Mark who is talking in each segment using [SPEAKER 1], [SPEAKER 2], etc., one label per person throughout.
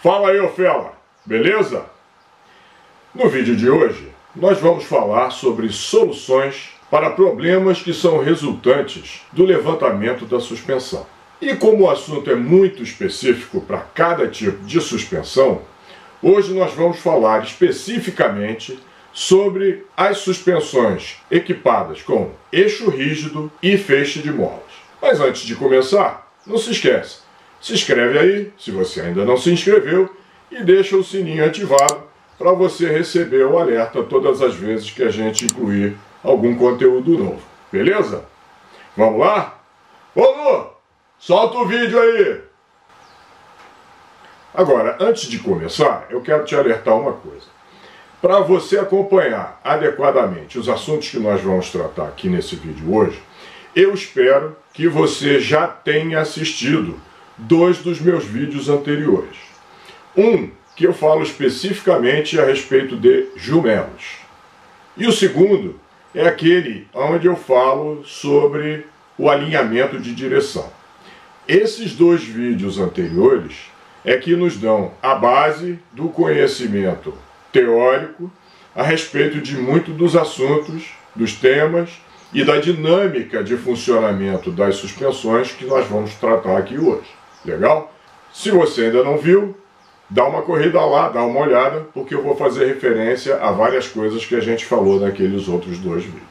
[SPEAKER 1] Fala aí, ô fela, beleza? No vídeo de hoje, nós vamos falar sobre soluções para problemas que são resultantes do levantamento da suspensão. E como o assunto é muito específico para cada tipo de suspensão, hoje nós vamos falar especificamente sobre as suspensões equipadas com eixo rígido e feixe de molas. Mas antes de começar, não se esquece, se inscreve aí, se você ainda não se inscreveu, e deixa o sininho ativado para você receber o alerta todas as vezes que a gente incluir algum conteúdo novo. Beleza? Vamos lá? Ô Lu, solta o vídeo aí! Agora, antes de começar, eu quero te alertar uma coisa. Para você acompanhar adequadamente os assuntos que nós vamos tratar aqui nesse vídeo hoje, eu espero que você já tenha assistido 2 dos meus vídeos anteriores. Um que eu falo especificamente a respeito de jumelos. E o segundo é aquele onde eu falo sobre o alinhamento de direção. Esses 2 vídeos anteriores é que nos dão a base do conhecimento teórico a respeito de muitos dos assuntos, dos temas e da dinâmica de funcionamento das suspensões que nós vamos tratar aqui hoje. Legal? Se você ainda não viu, dá uma corrida lá, dá uma olhada, porque eu vou fazer referência a várias coisas que a gente falou naqueles outros 2 vídeos.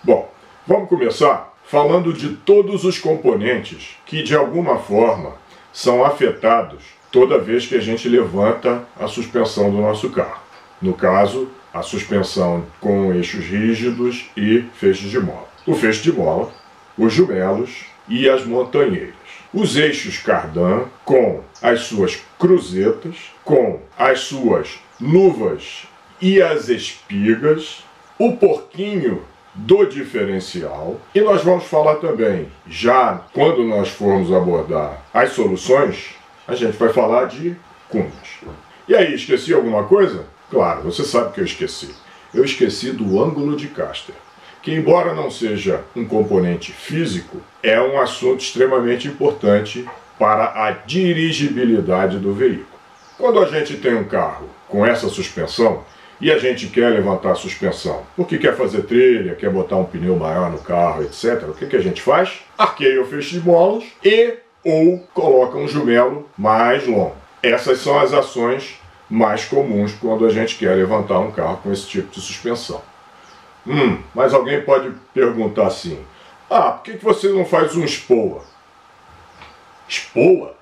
[SPEAKER 1] Bom, vamos começar falando de todos os componentes que de alguma forma são afetados toda vez que a gente levanta a suspensão do nosso carro. No caso, a suspensão com eixos rígidos e feixes de mola. O feixe de mola, os jumelos e as montanheiras. Os eixos cardan com as suas cruzetas, com as suas luvas e as espigas, o porquinho do diferencial, e nós vamos falar também, já quando nós formos abordar as soluções, a gente vai falar de cumes. E aí, esqueci alguma coisa? Claro, você sabe que eu esqueci. Eu esqueci do ângulo de caster, que embora não seja um componente físico, é um assunto extremamente importante para a dirigibilidade do veículo. Quando a gente tem um carro com essa suspensão e a gente quer levantar a suspensão porque quer fazer trilha, quer botar um pneu maior no carro, etc., o que a gente faz? Arqueia o feixe de molas ou coloca um jumelo mais longo. Essas são as ações mais comuns quando a gente quer levantar um carro com esse tipo de suspensão. Mas alguém pode perguntar assim, por que você não faz um SPOA? SPOA?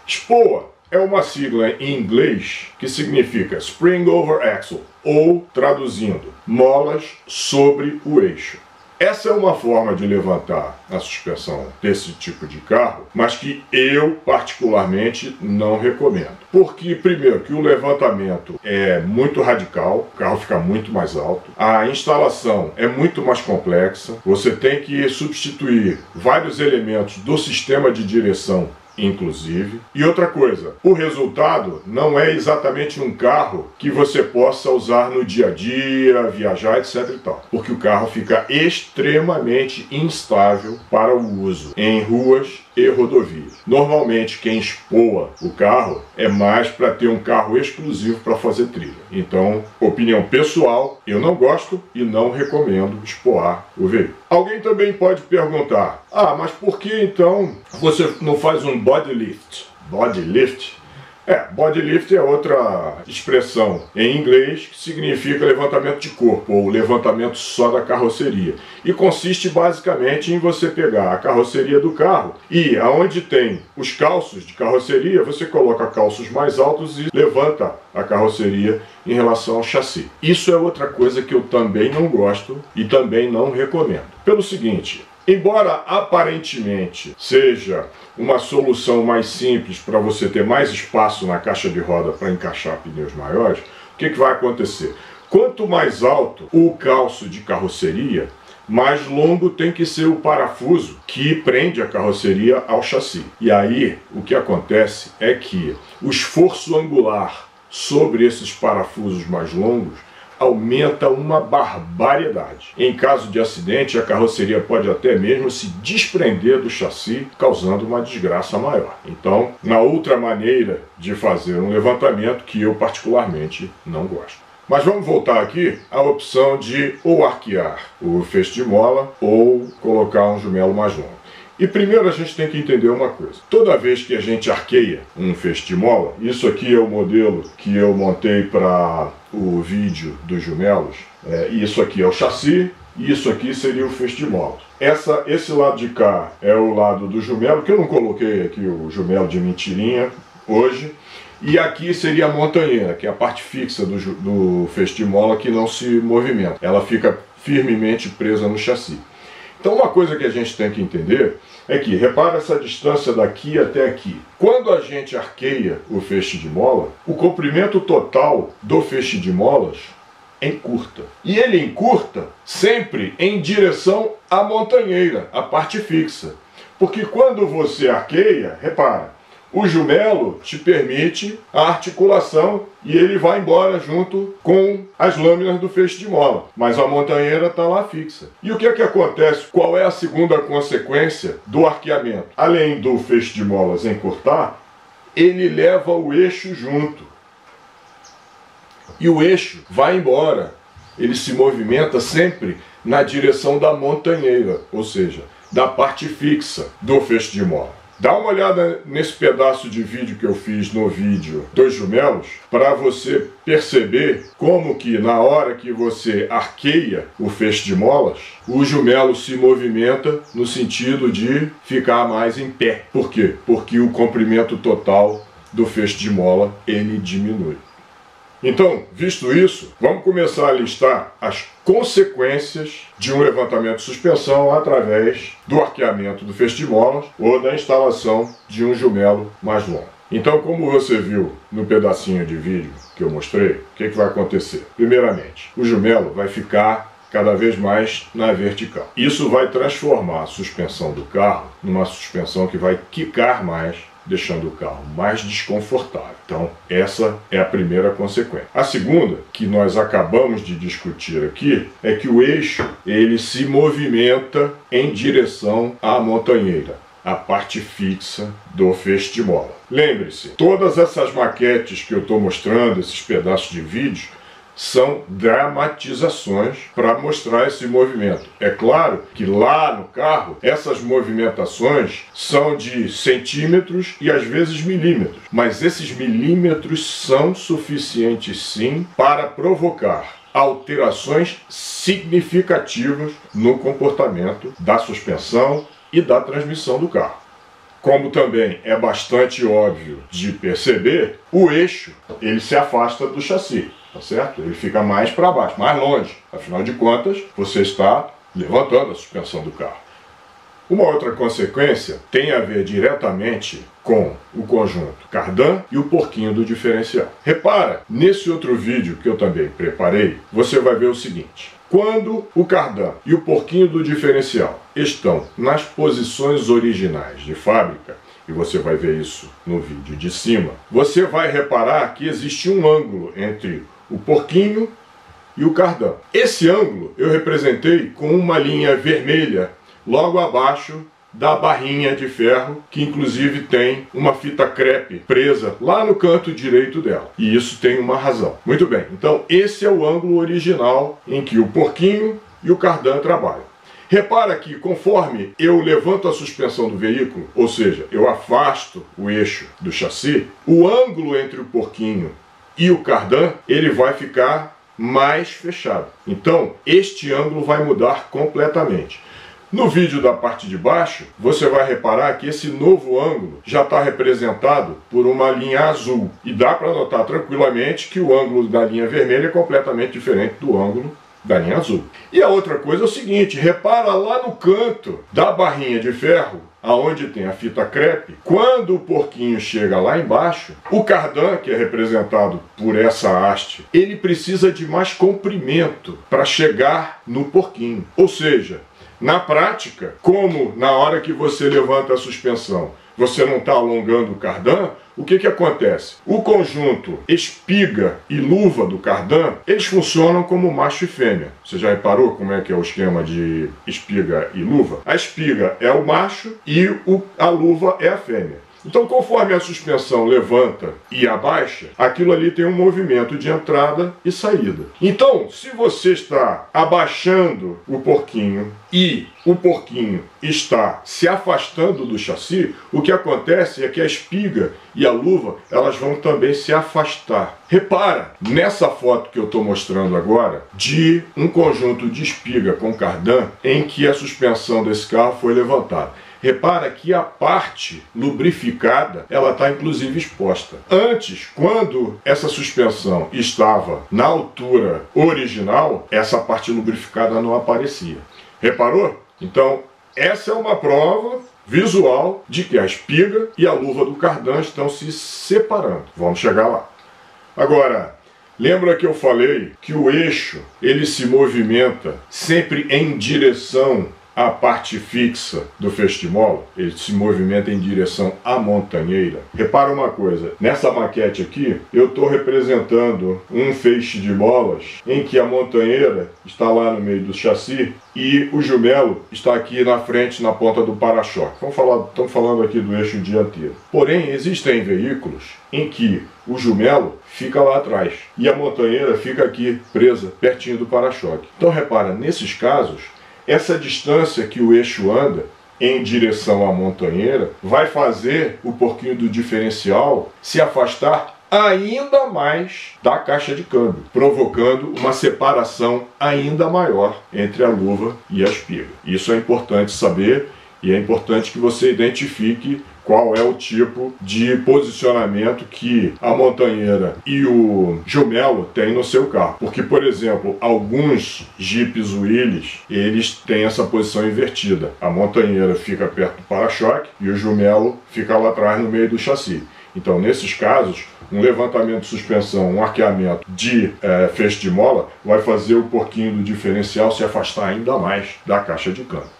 [SPEAKER 1] SPOA é uma sigla em inglês que significa Spring Over Axle, ou, traduzindo, molas sobre o eixo. Essa é uma forma de levantar a suspensão desse tipo de carro, mas que eu particularmente não recomendo. Porque, primeiro, que o levantamento é muito radical, o carro fica muito mais alto, a instalação é muito mais complexa, você tem que substituir vários elementos do sistema de direção inclusive. E outra coisa, o resultado não é exatamente um carro que você possa usar no dia a dia, viajar, etc e tal. Porque o carro fica extremamente instável para o uso em ruas e rodovias. Normalmente quem espoa o carro é mais para ter um carro exclusivo para fazer trilha. Então, opinião pessoal, eu não gosto e não recomendo espoar o veículo. Alguém também pode perguntar, mas por que então você não faz um body lift? Body lift? Body lift é outra expressão em inglês que significa levantamento de corpo, ou levantamento só da carroceria. E consiste basicamente em você pegar a carroceria do carro e aonde tem os calços de carroceria, você coloca calços mais altos e levanta a carroceria em relação ao chassi. Isso é outra coisa que eu também não gosto e também não recomendo. Pelo seguinte, embora aparentemente seja uma solução mais simples para você ter mais espaço na caixa de roda para encaixar pneus maiores, o que vai acontecer? Quanto mais alto o calço de carroceria, mais longo tem que ser o parafuso que prende a carroceria ao chassi. E aí o que acontece é que o esforço angular sobre esses parafusos mais longos aumenta uma barbaridade. Em caso de acidente, a carroceria pode até mesmo se desprender do chassi, causando uma desgraça maior. Então, na outra maneira de fazer um levantamento que eu particularmente não gosto. Mas vamos voltar aqui à opção de ou arquear o feixe de mola ou colocar um jumelo mais longo. E primeiro a gente tem que entender uma coisa. Toda vez que a gente arqueia um feixe de mola, isso aqui é o modelo que eu montei para o vídeo dos jumelos, isso aqui é o chassi e isso aqui seria o feixe de mola. Esse lado de cá é o lado do jumelo, que eu não coloquei aqui o jumelo de mentirinha hoje. E aqui seria a montanheira, que é a parte fixa do feixe de mola que não se movimenta. Ela fica firmemente presa no chassi. Então uma coisa que a gente tem que entender é que, repara essa distância daqui até aqui. Quando a gente arqueia o feixe de mola, o comprimento total do feixe de molas encurta. E ele encurta sempre em direção à montanheira, a parte fixa. Porque quando você arqueia, repara, o jumelo te permite a articulação e ele vai embora junto com as lâminas do feixe de mola. Mas a montanheira está lá fixa. E o que é que acontece? Qual é a segunda consequência do arqueamento? Além do feixe de molas encurtar, ele leva o eixo junto. E o eixo vai embora. Ele se movimenta sempre na direção da montanheira, ou seja, da parte fixa do feixe de mola. Dá uma olhada nesse pedaço de vídeo que eu fiz no vídeo dos jumelos, para você perceber como que na hora que você arqueia o feixe de molas, o jumelo se movimenta no sentido de ficar mais em pé. Por quê? Porque o comprimento total do feixe de mola, ele diminui. Então, visto isso, vamos começar a listar as consequências de um levantamento de suspensão através do arqueamento do feixe de molas ou da instalação de um jumelo mais longo. Então, como você viu no pedacinho de vídeo que eu mostrei, o que vai acontecer? Primeiramente, o jumelo vai ficar cada vez mais na vertical. Isso vai transformar a suspensão do carro numa suspensão que vai quicar mais, deixando o carro mais desconfortável. Então, essa é a primeira consequência. A segunda, que nós acabamos de discutir aqui, é que o eixo, ele se movimenta em direção à montanheira, a parte fixa do feixe de mola. Lembre-se, todas essas maquetes que eu estou mostrando, esses pedaços de vídeo, são dramatizações para mostrar esse movimento. É claro que lá no carro, essas movimentações são de centímetros e às vezes milímetros, mas esses milímetros são suficientes sim para provocar alterações significativas no comportamento da suspensão e da transmissão do carro. Como também é bastante óbvio de perceber, o eixo ele se afasta do chassi. Tá certo? Ele fica mais para baixo, mais longe. Afinal de contas, você está levantando a suspensão do carro. Uma outra consequência tem a ver diretamente com o conjunto cardan e o porquinho do diferencial. Repara, nesse outro vídeo que eu também preparei, você vai ver o seguinte. Quando o cardan e o porquinho do diferencial estão nas posições originais de fábrica, e você vai ver isso no vídeo de cima, você vai reparar que existe um ângulo entre o porquinho e o cardan. Esse ângulo eu representei com uma linha vermelha logo abaixo da barrinha de ferro, que inclusive tem uma fita crepe presa lá no canto direito dela. E isso tem uma razão. Muito bem, então esse é o ângulo original em que o porquinho e o cardan trabalham. Repara que conforme eu levanto a suspensão do veículo, ou seja, eu afasto o eixo do chassi, o ângulo entre o porquinho e o cardan, ele vai ficar mais fechado. Então, este ângulo vai mudar completamente. No vídeo da parte de baixo, você vai reparar que esse novo ângulo já está representado por uma linha azul. E dá para notar tranquilamente que o ângulo da linha vermelha é completamente diferente do ângulo da linha azul. E a outra coisa é o seguinte, repara lá no canto da barrinha de ferro, aonde tem a fita crepe, quando o porquinho chega lá embaixo, o cardan, que é representado por essa haste, ele precisa de mais comprimento para chegar no porquinho. Ou seja, na prática, como na hora que você levanta a suspensão, você não está alongando o cardan, o que acontece? O conjunto espiga e luva do cardan, eles funcionam como macho e fêmea. Você já reparou como é que é o esquema de espiga e luva? A espiga é o macho e a luva é a fêmea. Então, conforme a suspensão levanta e abaixa, aquilo ali tem um movimento de entrada e saída. Então, se você está abaixando o porquinho e o porquinho está se afastando do chassi, o que acontece é que a espiga e a luva, elas vão também se afastar. Repara, nessa foto que eu estou mostrando agora, de um conjunto de espiga com cardan, em que a suspensão desse carro foi levantada. Repara que a parte lubrificada, ela está inclusive exposta. Antes, quando essa suspensão estava na altura original, essa parte lubrificada não aparecia. Reparou? Então, essa é uma prova visual de que a espiga e a luva do cardan estão se separando. Vamos chegar lá. Agora, lembra que eu falei que o eixo, ele se movimenta sempre em direção à parte fixa do feixe de mola? Ele se movimenta em direção à montanheira. Repara uma coisa, nessa maquete aqui, eu estou representando um feixe de molas em que a montanheira está lá no meio do chassi e o jumelo está aqui na frente, na ponta do para-choque. Estamos falando aqui do eixo dianteiro. Porém, existem veículos em que o jumelo fica lá atrás e a montanheira fica aqui presa, pertinho do para-choque. Então repara, nesses casos, essa distância que o eixo anda em direção à montanheira vai fazer o porquinho do diferencial se afastar ainda mais da caixa de câmbio, provocando uma separação ainda maior entre a luva e a espiga. Isso é importante saber e é importante que você identifique qual é o tipo de posicionamento que a montanheira e o jumelo têm no seu carro. Porque, por exemplo, alguns Jeeps Willys, eles têm essa posição invertida. A montanheira fica perto do para-choque e o jumelo fica lá atrás no meio do chassi. Então, nesses casos, um levantamento de suspensão, um arqueamento de feixe de mola vai fazer o porquinho do diferencial se afastar ainda mais da caixa de câmbio.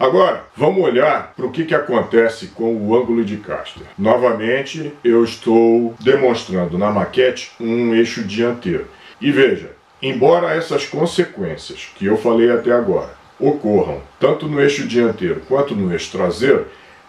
[SPEAKER 1] Agora, vamos olhar para o que acontece com o ângulo de caster. Novamente, eu estou demonstrando na maquete um eixo dianteiro. E veja, embora essas consequências que eu falei até agora ocorram tanto no eixo dianteiro quanto no eixo traseiro,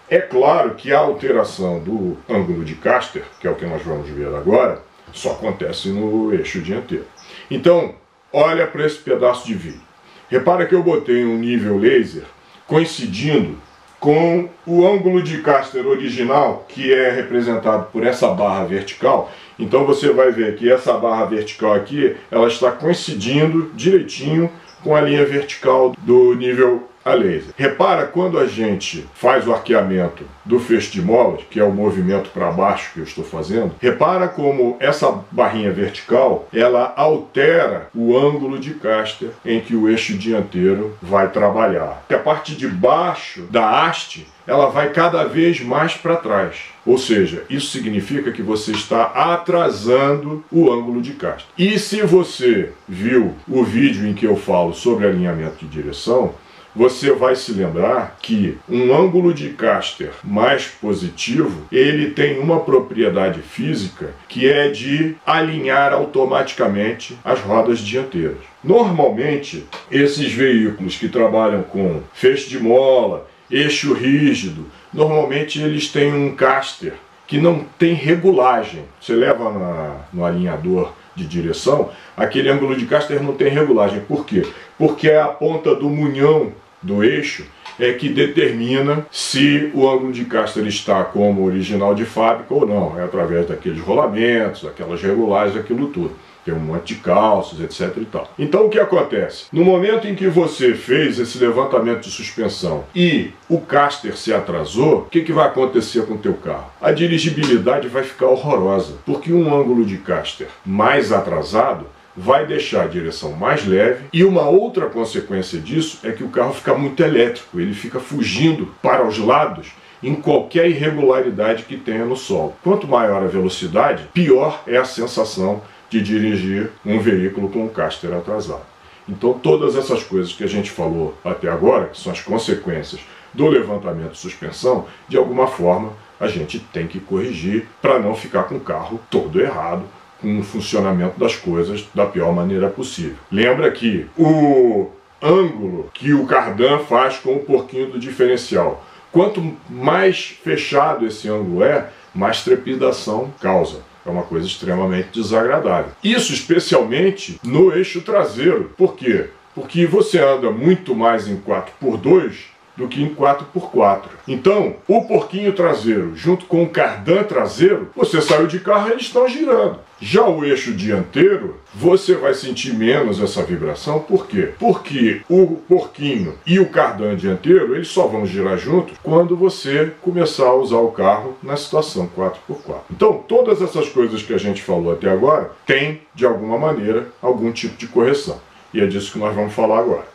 [SPEAKER 1] é claro que a alteração do ângulo de caster, que é o que nós vamos ver agora, só acontece no eixo dianteiro. Então, olha para esse pedaço de vídeo. Repara que eu botei um nível laser coincidindo com o ângulo de caster original, que é representado por essa barra vertical. Então você vai ver que essa barra vertical aqui, ela está coincidindo direitinho com a linha vertical do nível a laser. Repara quando a gente faz o arqueamento do feixe de molas, que é o movimento para baixo que eu estou fazendo, repara como essa barrinha vertical, ela altera o ângulo de caster em que o eixo dianteiro vai trabalhar. A parte de baixo da haste, ela vai cada vez mais para trás. Ou seja, isso significa que você está atrasando o ângulo de caster. E se você viu o vídeo em que eu falo sobre alinhamento de direção, você vai se lembrar que um ângulo de caster mais positivo, ele tem uma propriedade física que é de alinhar automaticamente as rodas dianteiras. Normalmente, esses veículos que trabalham com feixe de mola, eixo rígido, normalmente eles têm um caster que não tem regulagem. Você leva no alinhador de direção, aquele ângulo de caster não tem regulagem. Por quê? Porque é a ponta do munhão do eixo é que determina se o ângulo de caster está como original de fábrica ou não. É através daqueles rolamentos, aquelas regulagens, aquilo tudo. Tem um monte de calços, etc e tal. Então o que acontece? No momento em que você fez esse levantamento de suspensão e o caster se atrasou, o que vai acontecer com o teu carro? A dirigibilidade vai ficar horrorosa, porque um ângulo de caster mais atrasado vai deixar a direção mais leve, e uma outra consequência disso é que o carro fica muito elétrico, ele fica fugindo para os lados em qualquer irregularidade que tenha no solo. Quanto maior a velocidade, pior é a sensação de dirigir um veículo com um caster atrasado. Então todas essas coisas que a gente falou até agora, que são as consequências do levantamento de suspensão, de alguma forma a gente tem que corrigir para não ficar com o carro todo errado, com o funcionamento das coisas da pior maneira possível. Lembra que o ângulo que o cardan faz com o porquinho do diferencial, quanto mais fechado esse ângulo é, mais trepidação causa. É uma coisa extremamente desagradável. Isso especialmente no eixo traseiro. Por quê? Porque você anda muito mais em 4x2 do que em 4x4. Então, o porquinho traseiro junto com o cardan traseiro, você saiu de carro e eles estão girando. Já o eixo dianteiro, você vai sentir menos essa vibração. Por quê? Porque o porquinho e o cardan dianteiro, eles só vão girar juntos quando você começar a usar o carro na situação 4x4. Então, todas essas coisas que a gente falou até agora, tem, de alguma maneira, algum tipo de correção. E é disso que nós vamos falar agora.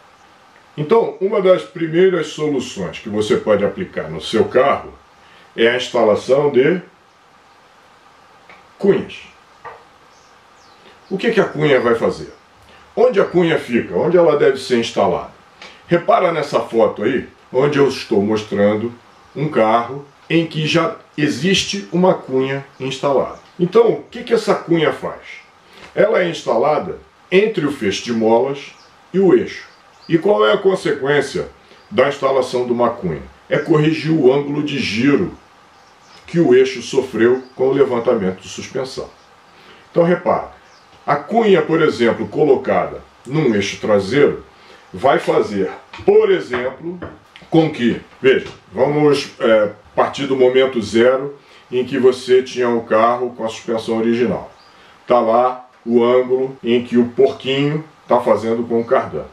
[SPEAKER 1] Então, uma das primeiras soluções que você pode aplicar no seu carro é a instalação de cunhas. O que a cunha vai fazer? Onde a cunha fica? Onde ela deve ser instalada? Repara nessa foto aí, onde eu estou mostrando um carro em que já existe uma cunha instalada. Então, o que essa cunha faz? Ela é instalada entre o feixe de molas e o eixo. E qual é a consequência da instalação de uma cunha? É corrigir o ângulo de giro que o eixo sofreu com o levantamento de suspensão. Então repara, a cunha, por exemplo, colocada num eixo traseiro, vai fazer, por exemplo, com que, veja, vamos partir do momento zero em que você tinha o carro com a suspensão original. Está lá o ângulo em que o porquinho está fazendo com o cardan.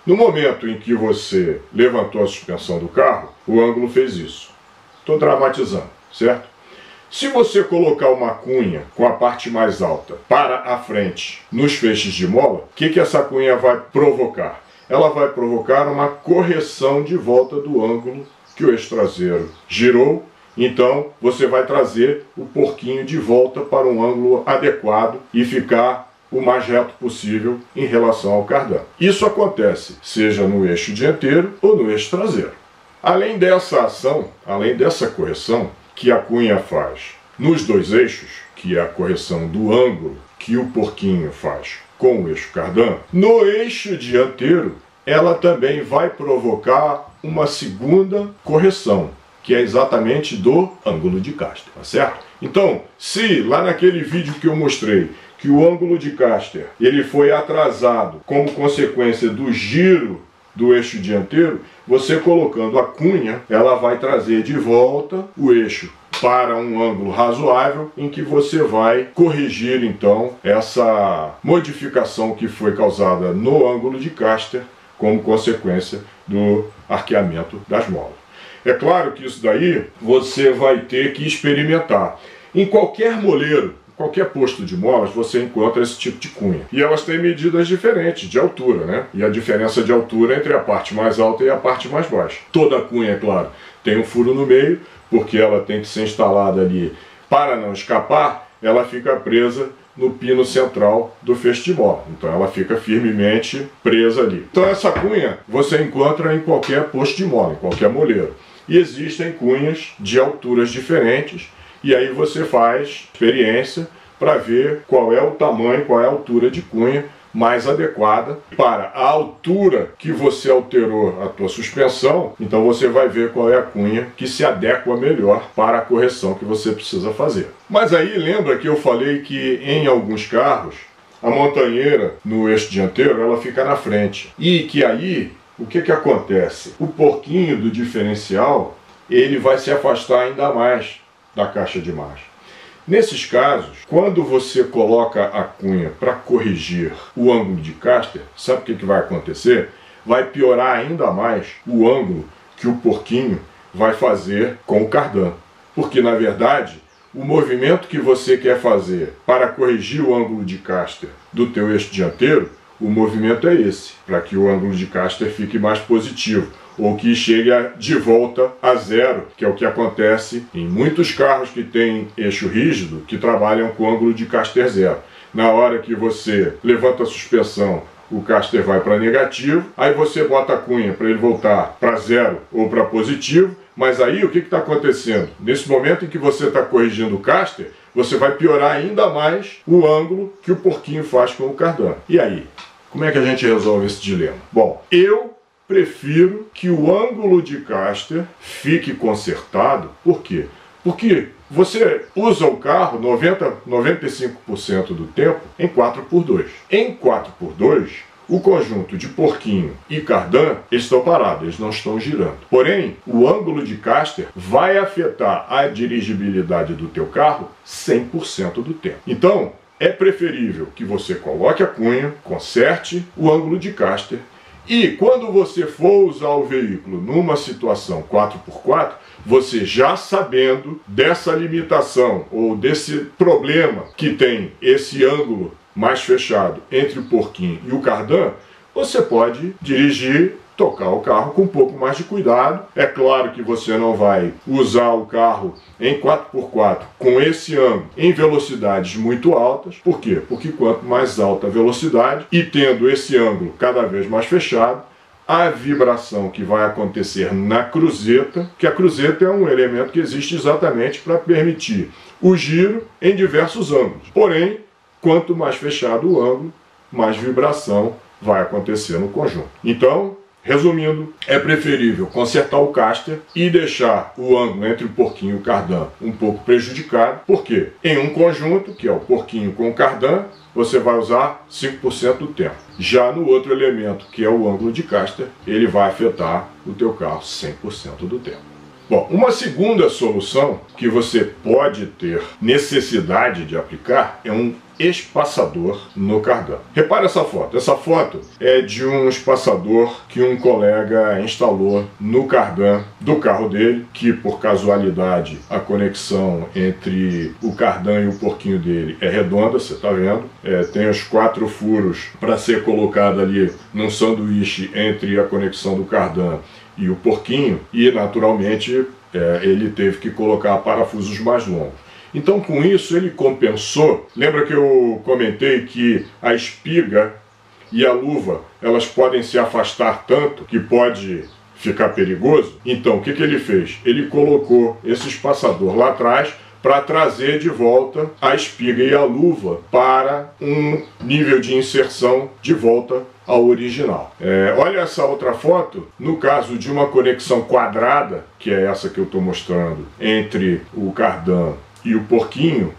[SPEAKER 1] No momento em que você levantou a suspensão do carro, o ângulo fez isso. Estou dramatizando, certo? Se você colocar uma cunha com a parte mais alta para a frente nos feixes de mola, o que essa cunha vai provocar? Ela vai provocar uma correção de volta do ângulo que o eixo traseiro girou. Então você vai trazer o porquinho de volta para um ângulo adequado e ficar o mais reto possível em relação ao cardan. Isso acontece seja no eixo dianteiro ou no eixo traseiro. Além dessa ação, além dessa correção que a cunha faz nos dois eixos, que é a correção do ângulo que o porquinho faz com o eixo cardan, no eixo dianteiro ela também vai provocar uma segunda correção, que é exatamente do ângulo de caster, tá certo? Então, se lá naquele vídeo que eu mostrei que o ângulo de caster ele foi atrasado como consequência do giro do eixo dianteiro, você colocando a cunha, ela vai trazer de volta o eixo para um ângulo razoável, em que você vai corrigir então essa modificação que foi causada no ângulo de caster como consequência do arqueamento das molas. É claro que isso daí você vai ter que experimentar. Em qualquer moleiro, qualquer posto de molas, você encontra esse tipo de cunha. E elas têm medidas diferentes de altura, né? E a diferença de altura entre a parte mais alta e a parte mais baixa. Toda cunha, é claro, tem um furo no meio, porque ela tem que ser instalada ali para não escapar, ela fica presa no pino central do feixe de mola. Então ela fica firmemente presa ali. Então essa cunha você encontra em qualquer posto de mola, em qualquer moleiro. E existem cunhas de alturas diferentes, e aí você faz experiência para ver qual é o tamanho, qual é a altura de cunha mais adequada para a altura que você alterou a tua suspensão. Então você vai ver qual é a cunha que se adequa melhor para a correção que você precisa fazer. Mas aí lembra que eu falei que em alguns carros a montanheira no eixo dianteiro ela fica na frente, e que aí o que acontece? O porquinho do diferencial ele vai se afastar ainda mais da caixa de marcha. Nesses casos, quando você coloca a cunha para corrigir o ângulo de caster, sabe o que vai acontecer? Vai piorar ainda mais o ângulo que o porquinho vai fazer com o cardan. Porque, na verdade, o movimento que você quer fazer para corrigir o ângulo de caster do teu eixo dianteiro, o movimento é esse, para que o ângulo de caster fique mais positivo, ou que chegue de volta a zero, que é o que acontece em muitos carros que têm eixo rígido, que trabalham com ângulo de caster zero. Na hora que você levanta a suspensão o caster vai para negativo, aí você bota a cunha para ele voltar para zero ou para positivo, mas aí o que está acontecendo? Nesse momento em que você está corrigindo o caster, você vai piorar ainda mais o ângulo que o porquinho faz com o cardan. E aí? Como é que a gente resolve esse dilema? Bom, eu prefiro que o ângulo de caster fique consertado. Por quê? Porque você usa o carro 95% do tempo em 4x2. Em 4x2, o conjunto de porquinho e cardan estão parados, eles não estão girando. Porém, o ângulo de caster vai afetar a dirigibilidade do teu carro 100% do tempo. Então, é preferível que você coloque a cunha, conserte o ângulo de caster e quando você for usar o veículo numa situação 4x4, você já sabendo dessa limitação ou desse problema que tem esse ângulo mais fechado entre o porquinho e o cardan, você pode dirigir, tocar o carro com um pouco mais de cuidado. É claro que você não vai usar o carro em 4x4 com esse ângulo em velocidades muito altas. Por quê? Porque quanto mais alta a velocidade e tendo esse ângulo cada vez mais fechado, a vibração que vai acontecer na cruzeta, que a cruzeta é um elemento que existe exatamente para permitir o giro em diversos ângulos. Porém, quanto mais fechado o ângulo, mais vibração vai acontecer no conjunto. Então, resumindo, é preferível consertar o caster e deixar o ângulo entre o porquinho e o cardan um pouco prejudicado, porque em um conjunto, que é o porquinho com o cardan, você vai usar 5% do tempo. Já no outro elemento, que é o ângulo de caster, ele vai afetar o teu carro 100% do tempo. Bom, uma segunda solução que você pode ter necessidade de aplicar é um espaçador no cardan. Repare essa foto. Essa foto é de um espaçador que um colega instalou no cardan do carro dele, que por casualidade a conexão entre o cardan e o porquinho dele é redonda, você está vendo. Tem os 4 furos para ser colocado ali num sanduíche entre a conexão do cardan e o porquinho, e naturalmente ele teve que colocar parafusos mais longos. Então com isso ele compensou. Lembra que eu comentei que a espiga e a luva elas podem se afastar tanto que pode ficar perigoso? Então o que ele fez? Ele colocou esse espaçador lá atrás para trazer de volta a espiga e a luva para um nível de inserção de volta ao original. Olha essa outra foto. No caso de uma conexão quadrada, que é essa que eu estou mostrando, entre o cardan e o porquinho,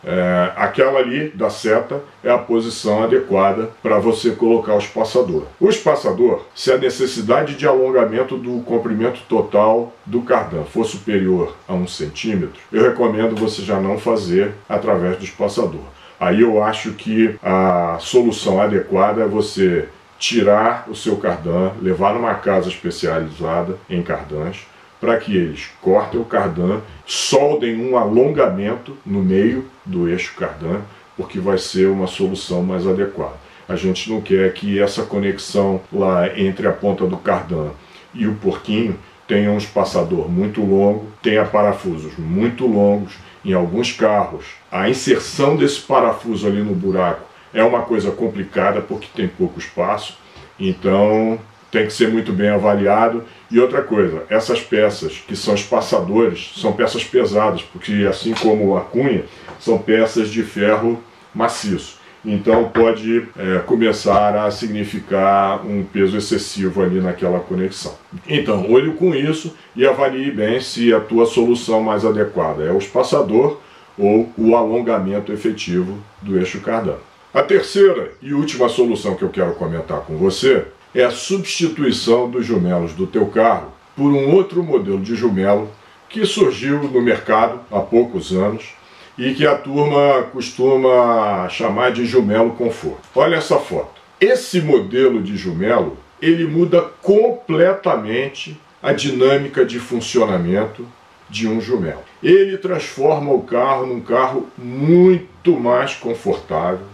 [SPEAKER 1] aquela ali da seta é a posição adequada para você colocar o espaçador. O espaçador, se a necessidade de alongamento do comprimento total do cardan for superior a 1 centímetro, eu recomendo você já não fazer através do espaçador. Aí eu acho que a solução adequada é você tirar o seu cardan, levar numa casa especializada em cardãs, para que eles cortem o cardan, soldem um alongamento no meio do eixo cardan, porque vai ser uma solução mais adequada. A gente não quer que essa conexão lá entre a ponta do cardan e o porquinho tenha um espaçador muito longo, tenha parafusos muito longos. Em alguns carros, a inserção desse parafuso ali no buraco é uma coisa complicada porque tem pouco espaço, então tem que ser muito bem avaliado. E outra coisa, essas peças que são espaçadores são peças pesadas, porque assim como a cunha, são peças de ferro maciço. Então pode começar a significar um peso excessivo ali naquela conexão. Então, olhe com isso e avalie bem se a tua solução mais adequada é o espaçador ou o alongamento efetivo do eixo cardan. A terceira e última solução que eu quero comentar com você é a substituição dos jumelos do teu carro por um outro modelo de jumelo que surgiu no mercado há poucos anos e que a turma costuma chamar de jumelo conforto. Olha essa foto. Esse modelo de jumelo, ele muda completamente a dinâmica de funcionamento de um jumelo. Ele transforma o carro num carro muito mais confortável.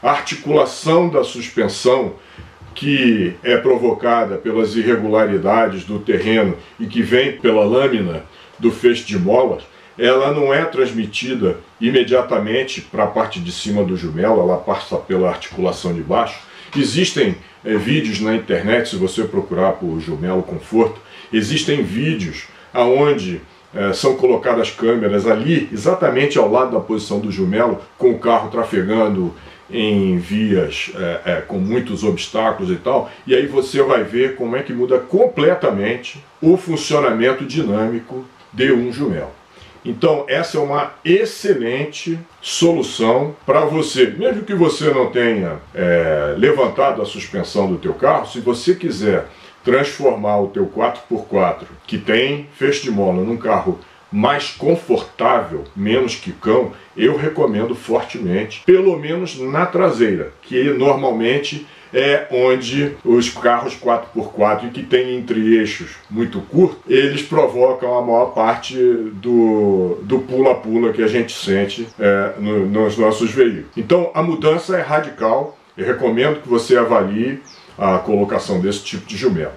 [SPEAKER 1] A articulação da suspensão, que é provocada pelas irregularidades do terreno e que vem pela lâmina do feixe de molas, ela não é transmitida imediatamente para a parte de cima do jumelo, ela passa pela articulação de baixo. Existem vídeos na internet, se você procurar por Jumelo Conforto, existem vídeos onde são colocadas câmeras ali, exatamente ao lado da posição do jumelo, com o carro trafegando em vias com muitos obstáculos e tal, e aí você vai ver como é que muda completamente o funcionamento dinâmico de um jumelo. Então essa é uma excelente solução para você, mesmo que você não tenha levantado a suspensão do teu carro, se você quiser transformar o teu 4x4, que tem feixe de mola, num carro mais confortável, menos quicão, eu recomendo fortemente, pelo menos na traseira, que normalmente é onde os carros 4x4 que têm entre-eixos muito curtos, eles provocam a maior parte do pula-pula que a gente sente nos nossos veículos. Então a mudança é radical, eu recomendo que você avalie a colocação desse tipo de jumelo.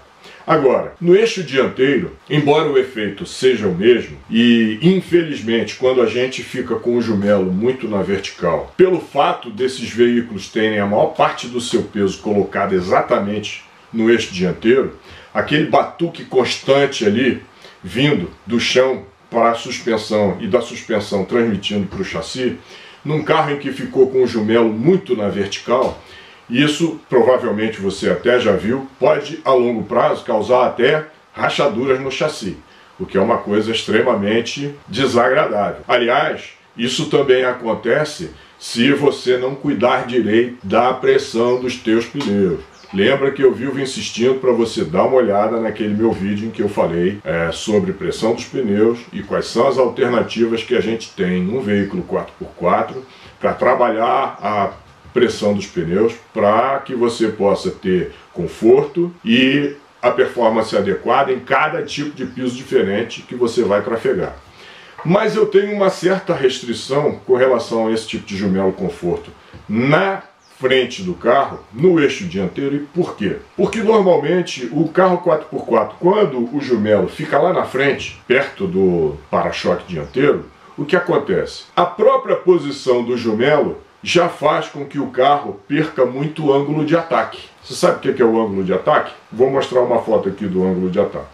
[SPEAKER 1] Agora, no eixo dianteiro, embora o efeito seja o mesmo, e infelizmente quando a gente fica com o jumelo muito na vertical, pelo fato desses veículos terem a maior parte do seu peso colocado exatamente no eixo dianteiro, aquele batuque constante ali, vindo do chão para a suspensão e da suspensão transmitindo para o chassi, num carro em que ficou com o jumelo muito na vertical, isso, provavelmente você até já viu, pode a longo prazo causar até rachaduras no chassi, o que é uma coisa extremamente desagradável. Aliás, isso também acontece se você não cuidar direito da pressão dos teus pneus. Lembra que eu vivo insistindo para você dar uma olhada naquele meu vídeo em que eu falei sobre pressão dos pneus e quais são as alternativas que a gente tem num veículo 4x4 para trabalhar a pressão dos pneus para que você possa ter conforto e a performance adequada em cada tipo de piso diferente que você vai trafegar. Mas eu tenho uma certa restrição com relação a esse tipo de jumelo conforto na frente do carro, no eixo dianteiro. E por quê? Porque normalmente o carro 4x4, quando o jumelo fica lá na frente, perto do para-choque dianteiro, o que acontece? A própria posição do jumelo já faz com que o carro perca muito ângulo de ataque. Você sabe o que é o ângulo de ataque? Vou mostrar uma foto aqui do ângulo de ataque.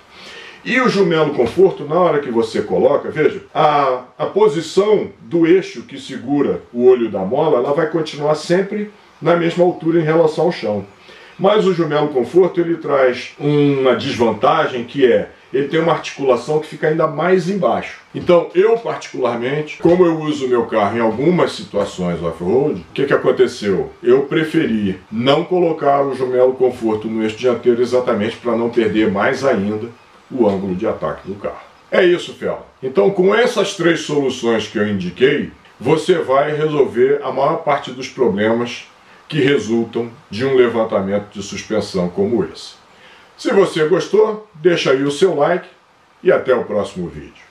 [SPEAKER 1] E o jumelo conforto, na hora que você coloca, veja, a posição do eixo que segura o olho da mola, ela vai continuar sempre na mesma altura em relação ao chão. Mas o jumelo conforto, ele traz uma desvantagem que ele tem uma articulação que fica ainda mais embaixo. Então, eu particularmente, como eu uso o meu carro em algumas situações off-road, o que aconteceu? Eu preferi não colocar o jumelo conforto no eixo dianteiro exatamente para não perder mais ainda o ângulo de ataque do carro. É isso, Fel. Então, com essas 3 soluções que eu indiquei, você vai resolver a maior parte dos problemas que resultam de um levantamento de suspensão como esse. Se você gostou, deixa aí o seu like e até o próximo vídeo.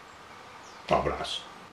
[SPEAKER 1] Um abraço.